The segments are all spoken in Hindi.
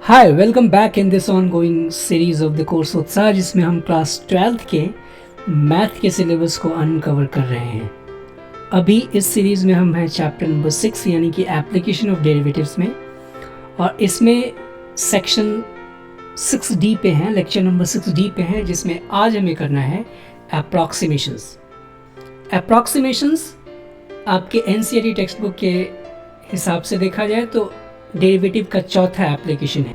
Hi welcome back in this ongoing series of the course उत्साह, जिसमें हम क्लास 12th के मैथ के सिलेबस को अनकवर कर रहे हैं। अभी इस सीरीज़ में हम हैं चैप्टर नंबर 6 यानी कि एप्लीकेशन ऑफ डेरिवेटिव्स में, और इसमें सेक्शन 6D पे हैं, लेक्चर नंबर 6D पे हैं, जिसमें आज हमें करना है अप्रॉक्सीमेशंस। अप्रॉक्सीमेशंस आपके NCERT टेक्स्ट बुक के हिसाब से देखा जाए तो डेरिवेटिव का चौथा एप्लीकेशन है।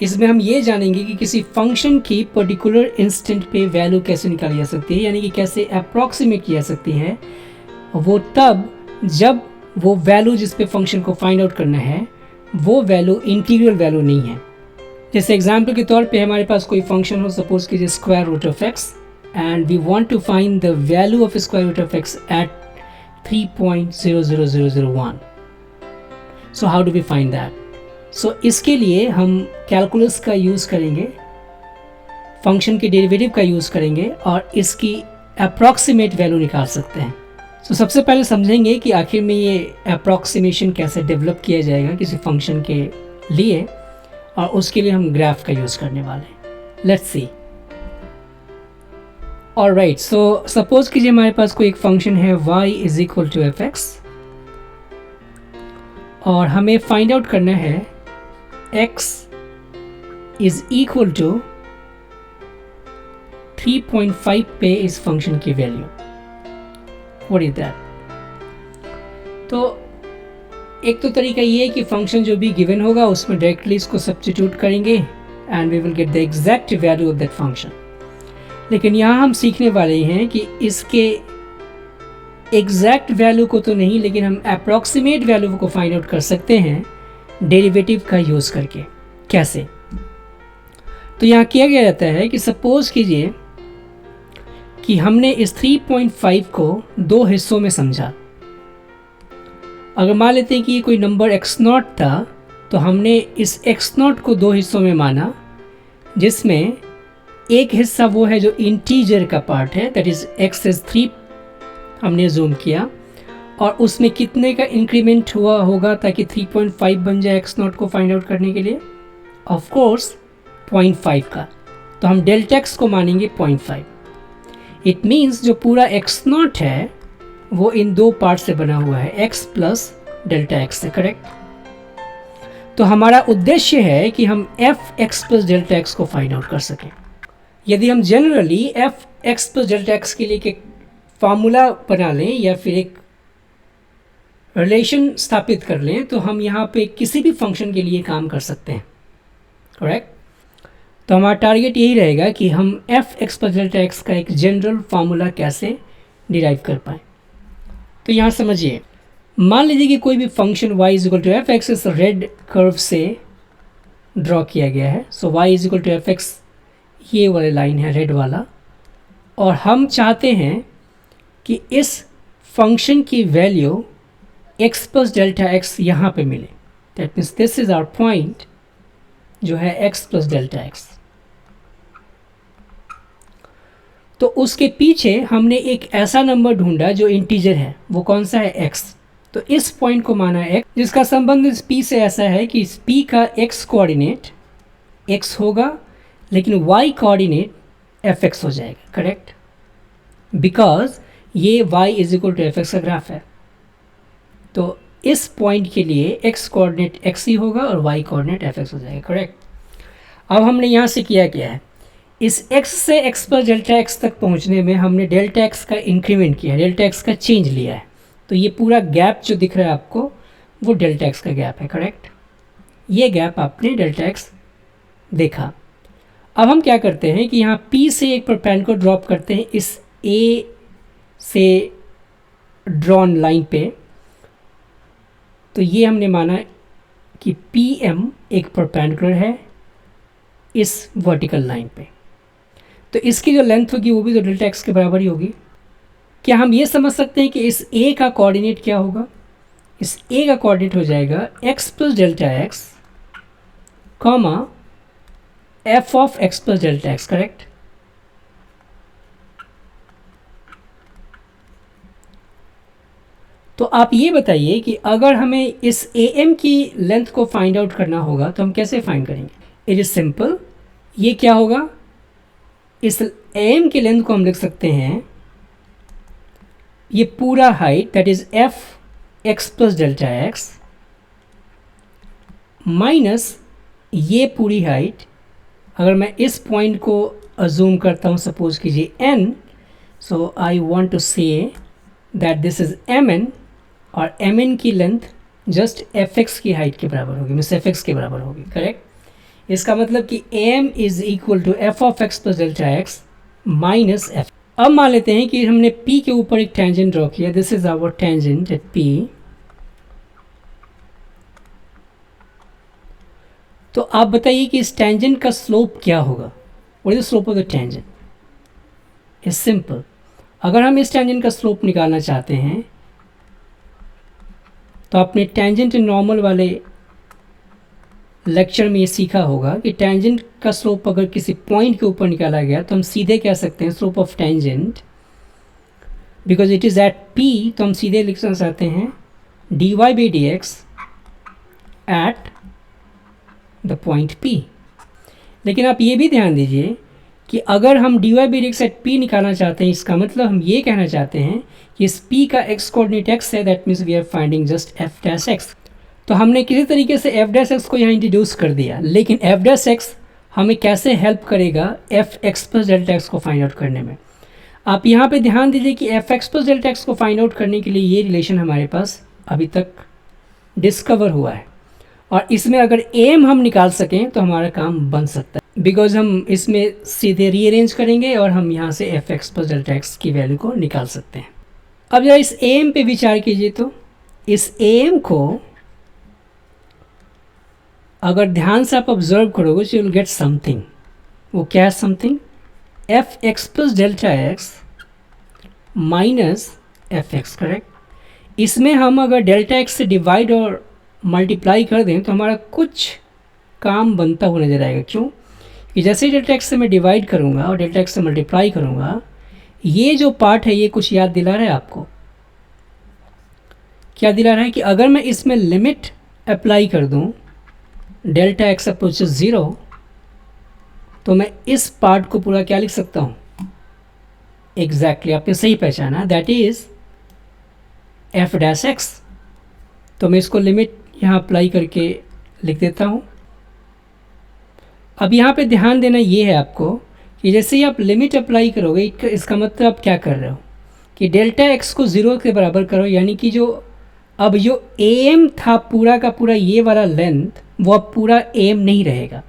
इसमें हम ये जानेंगे कि किसी फंक्शन की पर्टिकुलर इंस्टेंट पे वैल्यू कैसे निकाली जा सकती है, यानी कि कैसे अप्रॉक्सीमेट की जा सकती है। वो तब जब वो वैल्यू जिस पे फंक्शन को फाइंड आउट करना है वो वैल्यू इंटीग्रल वैल्यू नहीं है। जैसे एग्जाम्पल के तौर पे हमारे पास कोई फंक्शन हो, सपोज कीजिए square root of x, and we want to find the value of square root of x at 3.00001। So how do we find that? So इसके लिए हम कैलकुलस का यूज़ करेंगे, फंक्शन के डेरिवेटिव का यूज़ करेंगे और इसकी अप्रॉक्सीमेट वैल्यू निकाल सकते हैं। सो सबसे पहले समझेंगे कि आखिर में ये अप्रॉक्सीमेशन कैसे डेवलप किया जाएगा किसी फंक्शन के लिए, और उसके लिए हम ग्राफ का यूज़ करने वाले हैं। Let's see. Alright, so suppose कीजिए हमारे पास कोई एक फंक्शन है y is equal to f x, और हमें फाइंड आउट करना है x इज इक्वल टू 3.5 पे इस फंक्शन की वैल्यू। What is that? तो एक तो तरीका ये है कि फंक्शन जो भी गिवन होगा उसमें डायरेक्टली इसको सब्स्टिट्यूट करेंगे and we will get the exact value of that function. लेकिन यहाँ हम सीखने वाले हैं कि इसके एग्जैक्ट वैल्यू को तो नहीं, लेकिन हम अप्रॉक्सीमेट वैल्यू को फाइंड आउट कर सकते हैं डेरिवेटिव का यूज़ करके। कैसे? तो यहाँ किया गया जाता है कि सपोज कीजिए कि हमने इस 3.5 को दो हिस्सों में समझा। अगर मान लेते हैं कि ये कोई नंबर x0 था, तो हमने इस x0 को दो हिस्सों में माना, जिसमें एक हिस्सा वो है जो इंटीजर का पार्ट है, दैट इज x इज 3 हमने जूम किया, और उसमें कितने का इंक्रीमेंट हुआ होगा ताकि 3.5 बन जाए x0 को फाइंड आउट करने के लिए? ऑफ कोर्स 0.5 का। तो हम डेल्टा x को मानेंगे 0.5। इट मीन्स जो पूरा x0 है वो इन दो पार्ट से बना हुआ है, x प्लस डेल्टा x से, करेक्ट? तो हमारा उद्देश्य है कि हम f(x प्लस डेल्टा x) को फाइंड आउट कर सकें। यदि हम generally f(x plus delta x) के लिए एक फार्मूला बना लें या फिर एक रिलेशन स्थापित कर लें, तो हम यहाँ पे किसी भी फंक्शन के लिए काम कर सकते हैं, करेक्ट? तो हमारा टारगेट यही रहेगा कि हम f(x प्लस डेल्टा x) का एक जनरल फार्मूला कैसे डिराइव कर पाएँ। तो यहाँ समझिए, मान लीजिए कि कोई भी function y is equal to f x इस रेड कर्व से ड्रॉ किया गया है। So y is equal to f x, ये वाला लाइन है रेड वाला, और हम चाहते हैं कि इस फंक्शन की value x plus delta x यहाँ पे मिले। That means this is our point जो है x प्लस डेल्टा x। तो उसके पीछे हमने एक ऐसा नंबर ढूंढा जो इंटीजर है, वो कौन सा है? x। तो इस पॉइंट को माना x, जिसका संबंध इस p से ऐसा है कि इस p का x कोऑर्डिनेट x होगा, लेकिन y कोऑर्डिनेट fx हो जाएगा, करेक्ट? बिकॉज ये y is equal to f x का ग्राफ है। तो इस पॉइंट के लिए x कोऑर्डिनेट x ही होगा और y कोऑर्डिनेट एफ एक्स हो जाएगा, करेक्ट? अब हमने यहाँ से किया क्या है, इस x से x प्लस डेल्टा x तक पहुँचने में हमने डेल्टा x का इंक्रीमेंट किया है, डेल्टा x का चेंज लिया है। तो ये पूरा गैप जो दिख रहा है आपको वो डेल्टा x का गैप है, करेक्ट? ये गैप आपने डेल्टा x देखा। अब हम क्या करते हैं कि यहाँ P से एक परपेंडिकुलर को ड्रॉप करते हैं इस A से ड्रॉन लाइन पे। तो ये हमने माना कि PM एक परपेंडिकुलर है इस वर्टिकल लाइन पे, तो इसकी जो लेंथ होगी वो भी तो डेल्टा x के बराबर ही होगी। क्या हम ये समझ सकते हैं कि इस A का कोऑर्डिनेट क्या होगा? इस A का कोऑर्डिनेट हो जाएगा x plus delta x comma f of x plus delta x, correct? तो आप ये बताइए कि अगर हमें इस AM की लेंथ को फाइंड आउट करना होगा तो हम कैसे फाइंड करेंगे? It is simple. ये क्या होगा, इस AM की लेंथ को हम लिख सकते हैं, ये पूरा height that is fx plus delta x minus ये पूरी हाइट, अगर मैं इस पॉइंट को अजूम करता हूँ, सपोज कीजिए n, so I want to say that this is mn, और mn की लेंथ जस्ट fx की हाइट के बराबर होगी, मीन्स fx के बराबर होगी, करेक्ट। इसका मतलब कि am is equal to f of x plus delta x minus f। अब मान लेते हैं कि हमने p के ऊपर एक टेंजेंट ड्रॉ किया, this is our tangent at p। तो आप बताइए कि इस टेंजेंट का स्लोप क्या होगा, what is the slope of the tangent? Is simple. अगर हम इस टेंजेंट का स्लोप निकालना चाहते हैं तो आपने टेंजेंट नॉर्मल वाले लेक्चर में ये सीखा होगा कि टेंजेंट का स्लोप अगर किसी पॉइंट के ऊपर निकाला गया तो हम सीधे कह सकते हैं slope of tangent, because it is at p, तो हम सीधे लिखना चाहते हैं dy by d x at the point p। लेकिन आप ये भी ध्यान दीजिए कि अगर हम dy by d x at p निकालना चाहते हैं, इसका मतलब हम ये कहना चाहते हैं कि इस p का x कोऑर्डिनेट x है, that means we are finding just f dash x। तो हमने किसी तरीके से f डैश x को यहाँ इंट्रोड्यूस कर दिया, लेकिन f डैश x हमें कैसे हेल्प करेगा fx प्लस डेल्टा x को फाइंड आउट करने में? आप यहाँ पे ध्यान दीजिए कि fx प्लस डेल्टा x को फाइंड आउट करने के लिए ये रिलेशन हमारे पास अभी तक डिस्कवर हुआ है, और इसमें अगर am हम निकाल सकें तो हमारा काम बन सकता है, बिकॉज हम इसमें सीधे रीअरेंज करेंगे और हम यहाँ से fx प्लस डेल्टा x की वैल्यू को निकाल सकते हैं। अब जरा इस am पे विचार कीजिए, तो इस am को अगर ध्यान से आप ऑब्जर्व करोगे तो यू विल गेट समथिंग। वो क्या है something? fx plus delta x minus fx, correct. इसमें हम अगर डेल्टा एक्स से डिवाइड और मल्टीप्लाई कर दें तो हमारा कुछ काम बनता हुआ नजर आएगा। क्यों? कि जैसे ही डेल्टा एक्स से मैं डिवाइड करूँगा और डेल्टा एक्स से मल्टीप्लाई करूँगा, ये जो पार्ट है ये कुछ याद दिला रहा है आपको? क्या दिला रहा है कि अगर मैं इसमें लिमिट अप्लाई कर दूँ डेल्टा एक्स अप्रोचेस 0, तो मैं इस पार्ट को पूरा क्या लिख सकता हूँ? एग्जैक्टली आपने सही पहचाना, that is f dash x. तो मैं इसको लिमिट यहाँ अप्लाई करके लिख देता हूँ। अब यहाँ पे ध्यान देना ये है आपको कि जैसे ही आप लिमिट अप्लाई करोगे, इसका मतलब आप क्या कर रहे हो कि डेल्टा एक्स को 0 के बराबर करो, यानी कि जो अब जो am था पूरा का पूरा ये वाला लेंथ, वो अब पूरा am नहीं रहेगा।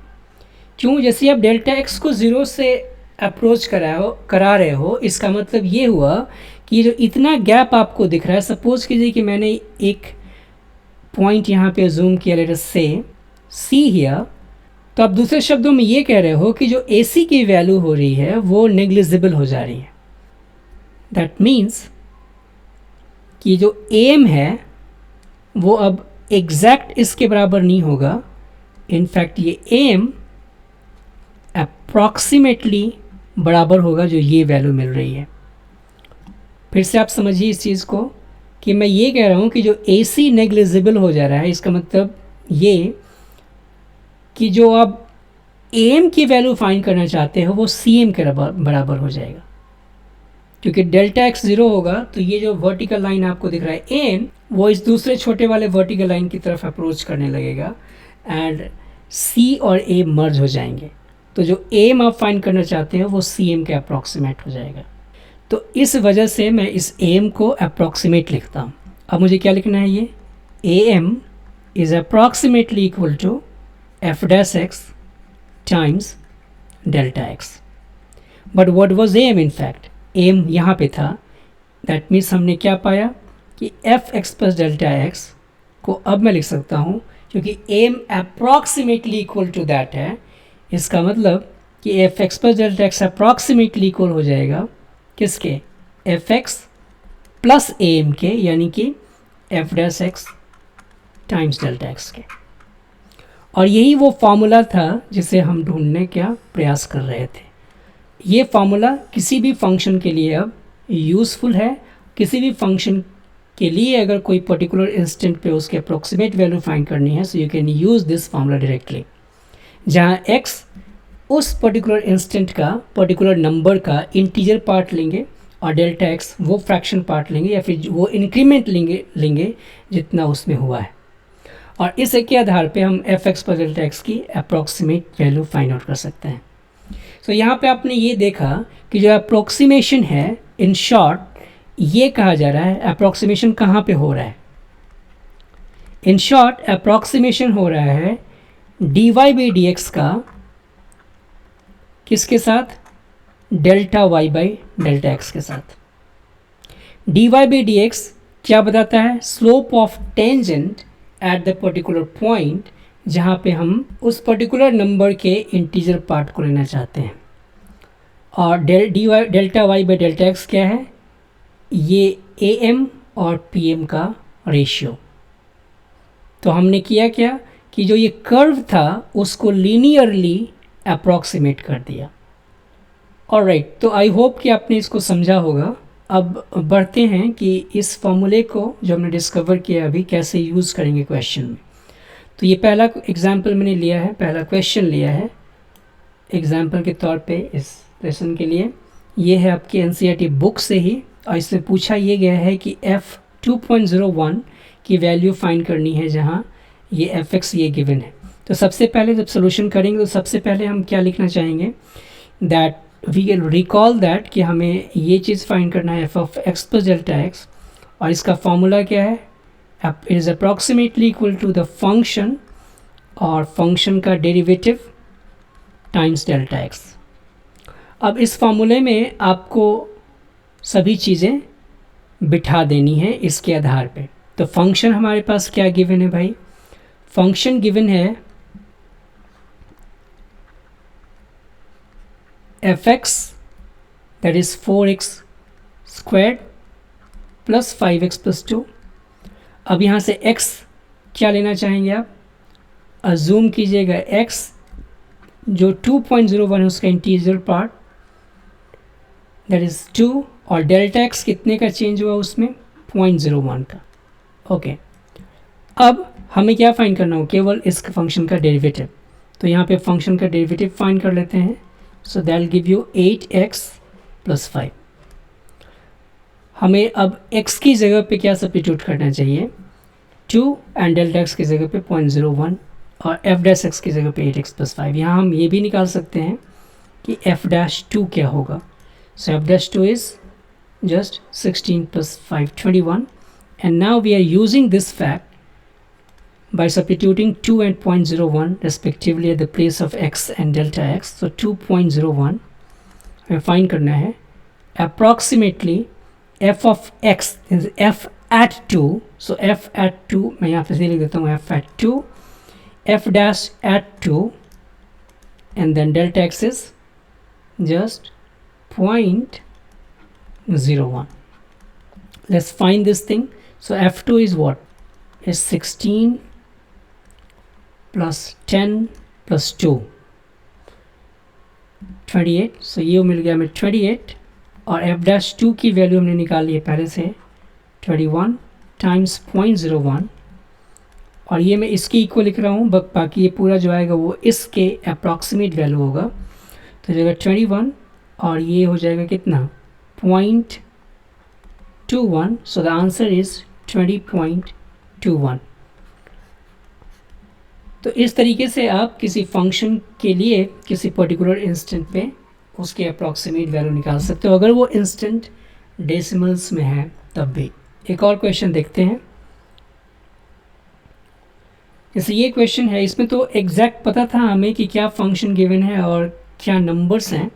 क्यों? जैसे आप डेल्टा एक्स को 0 से अप्रोच करा रहे हो, इसका मतलब ये हुआ कि जो इतना गैप आपको दिख रहा है, सपोज कीजिए कि मैंने एक पॉइंट यहाँ पे जूम किया, लेट अस से C हियर, तो आप दूसरे शब्दों में ये कह रहे हो कि जो AC की वैल्यू हो रही है वो नेग्लिजिबल हो जा रही है। दैट मीन्स कि जो AM है वो अब एग्जैक्ट इसके बराबर नहीं होगा। इनफैक्ट ये AM अप्रॉक्सीमेटली बराबर होगा जो ये वैल्यू मिल रही है। फिर से आप समझिए इस चीज़ को कि मैं ये कह रहा हूँ कि जो AC नेग्लिजिबल हो जा रहा है, इसका मतलब ये कि जो आप AM की वैल्यू फाइंड करना चाहते हो वो CM के बराबर हो जाएगा। क्योंकि डेल्टा एक्स 0 होगा तो ये जो वर्टिकल लाइन आपको दिख रहा है AN, वो इस दूसरे छोटे वाले वर्टिकल लाइन की तरफ अप्रोच करने लगेगा एंड C और A मर्ज हो जाएंगे। तो जो AM आप फाइंड करना चाहते हो वो CM के अप्रॉक्सीमेट हो जाएगा। तो इस वजह से मैं इस AM को अप्रॉक्सीमेट लिखता हूँ। अब मुझे क्या लिखना है? ये AM is approximately equal to f dash x times delta x. But what was AM in fact? AM यहाँ पे था, दैट मीन्स हमने क्या पाया कि fx प्लस डेल्टा एक्स को अब मैं लिख सकता हूँ, क्योंकि AM approximately equal to that है, इसका मतलब कि fx plus delta x approximately equal हो जाएगा किसके? fx प्लस AM के, यानी कि f dash x times delta x के। और यही वो फार्मूला था जिसे हम ढूंढने का प्रयास कर रहे थे। ये फार्मूला किसी भी फंक्शन के लिए अब यूज़फुल है, किसी भी फंक्शन के लिए अगर कोई पर्टिकुलर इंस्टेंट पे उसके अप्रोक्सीमेट वैल्यू फाइंड करनी है, so you can use this formula directly, जहाँ x उस पर्टिकुलर इंस्टेंट का पर्टिकुलर नंबर का इंटीजर पार्ट लेंगे और डेल्टा x वो फ्रैक्शन पार्ट लेंगे या फिर वो इंक्रीमेंट लेंगे जितना उसमें हुआ है, और इस के आधार पे हम f(x) पर डेल्टा x की अप्रोक्सीमेट वैल्यू फाइंड आउट कर सकते हैं। सो यहाँ पे आपने ये देखा कि जो अप्रोक्सीमेशन है, इन शॉर्ट ये कहा जा रहा है अप्रोक्सीमेशन कहाँ पे हो रहा है। इन शॉर्ट अप्रोक्सीमेशन हो रहा है dy/dx का किसके साथ, डेल्टा y/डेल्टा x के साथ। dy/dx क्या बताता है, slope of tangent at the particular point, जहाँ पे हम उस पर्टिकुलर नंबर के इंटीजर पार्ट को लेना चाहते हैं। और डेल्टा y/डेल्टा x क्या है, ये am और pm का रेशियो। तो हमने किया क्या कि जो ये कर्व था उसको लीनियरली अप्रॉक्सीमेट कर दिया। ऑलराइट, तो आई होप कि आपने इसको समझा होगा। अब बढ़ते हैं कि इस फॉर्मूले को जो हमने डिस्कवर किया अभी कैसे यूज़ करेंगे क्वेश्चन में। तो ये पहला एग्जाम्पल मैंने लिया है, पहला क्वेश्चन लिया है एग्जाम्पल के तौर पे इस लेसन के लिए। ये है आपकी NCERT बुक से ही, और इसमें पूछा ये गया है कि f2.01 की वैल्यू फाइंड करनी है जहाँ ये fx ये गिवन है। तो सबसे पहले जब सोल्यूशन करेंगे तो सबसे पहले हम क्या लिखना चाहेंगे, that we can recall that कि हमें ये चीज़ फाइंड करना है f(x) प्लस डेल्टा x, और इसका फॉर्मूला क्या है, it is approximately equal to the function और फंक्शन का डेरिवेटिव टाइम्स डेल्टा x। अब इस फॉर्मूले में आपको सभी चीज़ें बिठा देनी है इसके आधार पे। तो फंक्शन हमारे पास क्या गिवन है भाई, फंक्शन गिवन है fx that is 4x squared plus 5x plus 2। अब यहाँ से x क्या लेना चाहेंगे आप, अज्यूम कीजिएगा x जो 2.01 है उसका इंटीजर पार्ट दैट इज़ 2, और डेल्टा x कितने का चेंज हुआ उसमें, 0.01 का। ओके, अब हमें क्या फाइंड करना हो, केवल इस फंक्शन का डेरिवेटिव। तो यहाँ पे फंक्शन का डेरिवेटिव फाइंड कर लेते हैं। So that give you 8x plus 5। हमें अब x की जगह पे क्या सब्स्टिट्यूट करना चाहिए, 2, एंड डेल्टा x की जगह पे 0.01 और f' की जगह पे 8x प्लस 5। यहाँ हम ये भी निकाल सकते हैं कि f'2 क्या होगा। सो f'2 is just 16 plus 5 21, and now we are using this fact by substituting 2 and 0.01 respectively at the place of x and delta x. So 2.01 हमें फाइंड करना है, approximately f of x is f at 2, so f at 2 मैं यहाँ पे से लिख देता हूँ f at 2, f dash at 2, and then delta x is just 0.01. Let's find this thing. So f2 is what, is 16 plus 10 plus 2 28. so ये मिल गया हमें 28, और f'2 की वैल्यू हमने निकाली है पहले से 21 टाइम्स 0.01, और ये मैं इसके इक्वल लिख रहा हूँ, बाकी ये पूरा जो आएगा वो इसके अप्रॉक्सीमेट वैल्यू होगा। तो जाएगा 21 और ये हो जाएगा कितना, 0.21। So the answer is 20.21। तो इस तरीके से आप किसी फंक्शन के लिए किसी पर्टिकुलर इंस्टेंट पे उसके अप्रॉक्सीमेट वैल्यू निकाल सकते हो, अगर वो इंस्टेंट डेसिमल्स में है तब भी। एक और क्वेश्चन देखते हैं। जैसे ये क्वेश्चन है, इसमें तो एग्जैक्ट पता था हमें कि क्या फंक्शन गिवन है और क्या नंबर्स हैं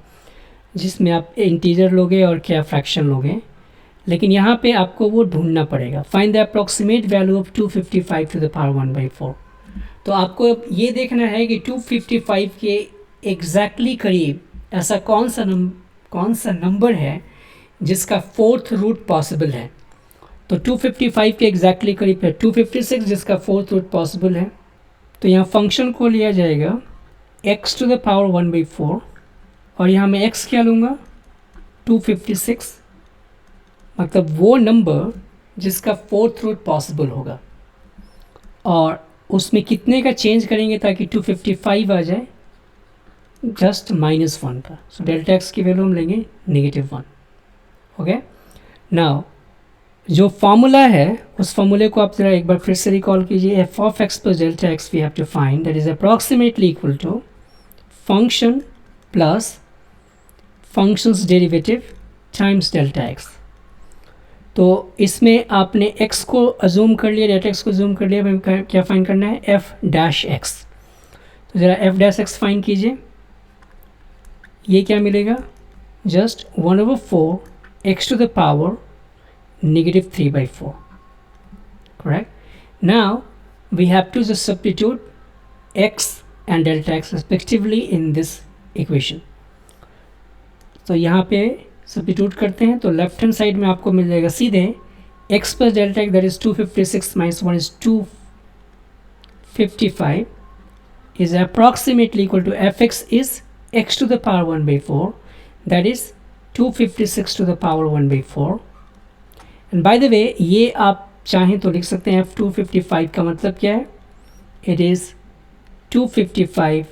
जिसमें आप इंटीजर लोगे और क्या फ्रैक्शन लोगे, लेकिन यहाँ पे आपको वो ढूंढना पड़ेगा। Find the approximate value of 255 to the power 1/4। तो आपको ये देखना है कि 255 के एग्जैक्टली करीब ऐसा कौन सा नंबर है जिसका फोर्थ रूट पॉसिबल है। तो 255 के एग्जैक्टली करीब है 256 जिसका फोर्थ रूट पॉसिबल है। तो यहाँ फंक्शन को लिया जाएगा x टू द पावर 1/4, और यहाँ मैं x क्या लूँगा 256, मतलब वो नंबर जिसका फोर्थ रूट पॉसिबल होगा, और उसमें कितने का चेंज करेंगे ताकि 255 आ जाए, जस्ट -1 का। सो डेल्टा एक्स की वैल्यू हम लेंगे -1। ओके, नाउ जो फॉर्मूला है उस फॉर्मूले को आप जरा एक बार फिर से रिकॉल कीजिए। F of x plus delta x we have to find, that is approximately equal to function plus functions derivative times delta x. तो इसमें आपने x को अजूम कर लिया, डेल्टा एक्स को अजूम कर लिया, हमें क्या फाइंड करना है, एफ डैश एक्स। तो ज़रा एफ डैश एक्स फाइंड कीजिए, ये क्या मिलेगा, just 1/4 x to the power -3/4, correct? Now we have to just substitute x and delta x respectively in this equation. तो यहाँ पे सब्स्टिट्यूट करते हैं, तो लेफ्ट हैंड साइड में आपको मिल जाएगा सीधे x plus delta x, that is 256 minus 1 is 255 is approximately equal to fx is x to the power 1/4, that is 256 to the power 1/4. and by the way ये आप चाहें तो लिख सकते हैं f255 का मतलब क्या है, it is 255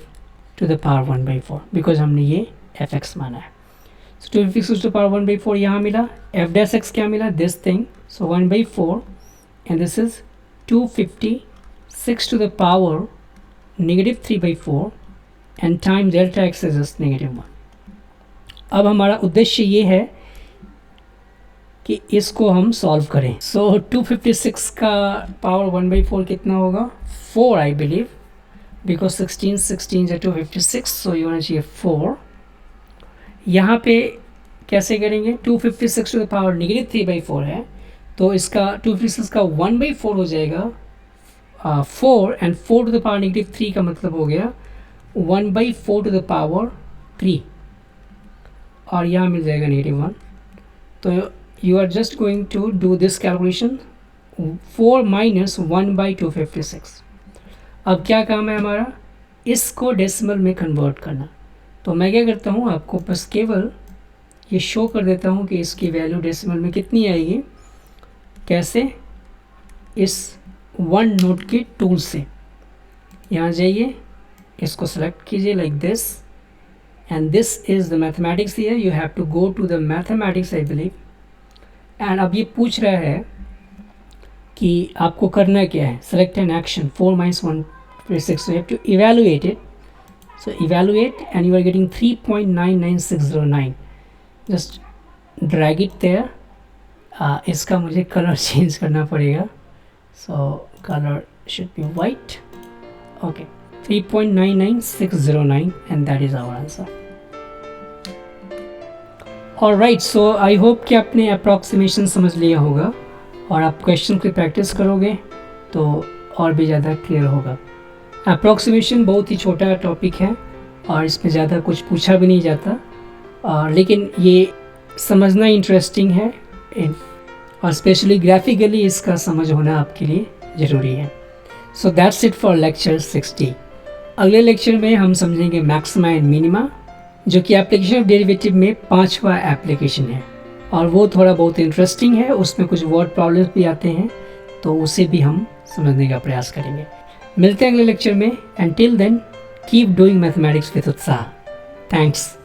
to the power 1/4 because हमने ये fx माना है। so 256 to the power 1/4 यहाँ मिला, f dash x क्या मिला, this thing, so 1/4 and this is 256 to the power -3/4 and time delta x is just -1। अब हमारा उद्देश्य ये है कि इसको हम सॉल्व करें। सो 256 का पावर 1/4 कितना होगा, 4 आई बिलीव, बिकॉज 16 या 256, सो ये होना चाहिए 4। यहाँ पे कैसे करेंगे, 256 टू द पावर -3/4 है, तो इसका 256 का 1/4 हो जाएगा 4, एंड 4 टू द पावर -3 का मतलब हो गया 1/4 टू द पावर 3, और यहाँ मिल जाएगा -1। तो you are just going to do this calculation, 4 minus 1/256। अब क्या काम है हमारा, इसको डेसिमल में कन्वर्ट करना। तो मैं क्या करता हूँ, आपको बस केवल ये शो कर देता हूँ कि इसकी वैल्यू डेसिमल में कितनी आएगी। कैसे, इस वन नोट के टूल से यहाँ जाइए, इसको सेलेक्ट कीजिए like this, and this is the mathematics here, you have to go to the mathematics I believe. And अब ये पूछ रहा है कि आपको करना क्या है, select an action 4 minus 1/6, so you have to evaluate it, so evaluate and you are getting 3.99609, just drag it there। इसका मुझे कलर चेंज करना पड़ेगा, so color should be white, okay, 3.99609 and that is our answer। Alright, so I hope कि आपने अप्रॉक्सीमेशन समझ लिया होगा, और आप क्वेश्चन की प्रैक्टिस करोगे तो और भी ज़्यादा क्लियर होगा। अप्रॉक्सीमेशन बहुत ही छोटा टॉपिक है और इसमें ज़्यादा कुछ पूछा भी नहीं जाता, लेकिन ये समझना इंटरेस्टिंग है, और स्पेशली ग्राफिकली इसका समझ होना आपके लिए ज़रूरी है। So that's it for lecture 60। अगले लेक्चर में हम समझेंगे मैक्सिमा एंड मिनिमा, जो कि एप्लीकेशन ऑफ डेरिवेटिव में 5वां एप्लीकेशन है, और वो थोड़ा बहुत इंटरेस्टिंग है, उसमें कुछ वर्ड प्रॉब्लम्स भी आते हैं, तो उसे भी हम समझने का प्रयास करेंगे। मिलते हैं अगले लेक्चर में, and till then keep doing mathematics with उत्साह। थैंक्स।